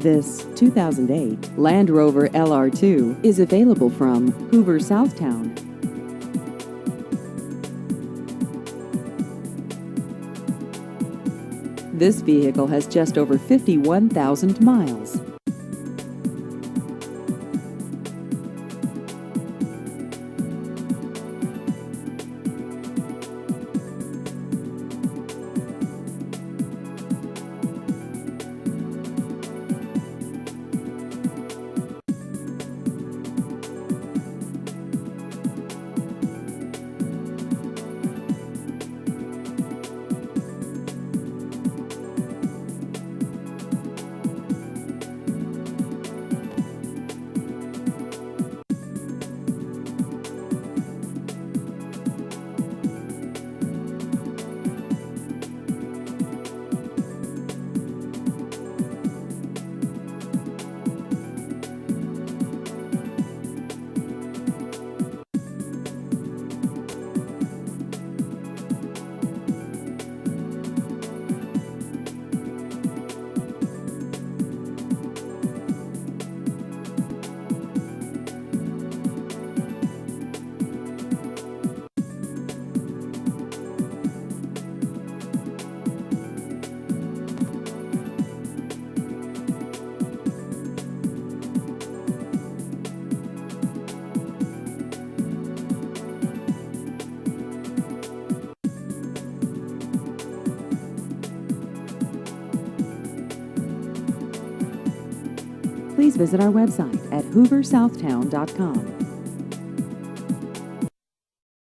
This 2008 Land Rover LR2 is available from Hoover, Southtown. This vehicle has just over 51,000 miles. Please visit our website at hooversouthtown.com.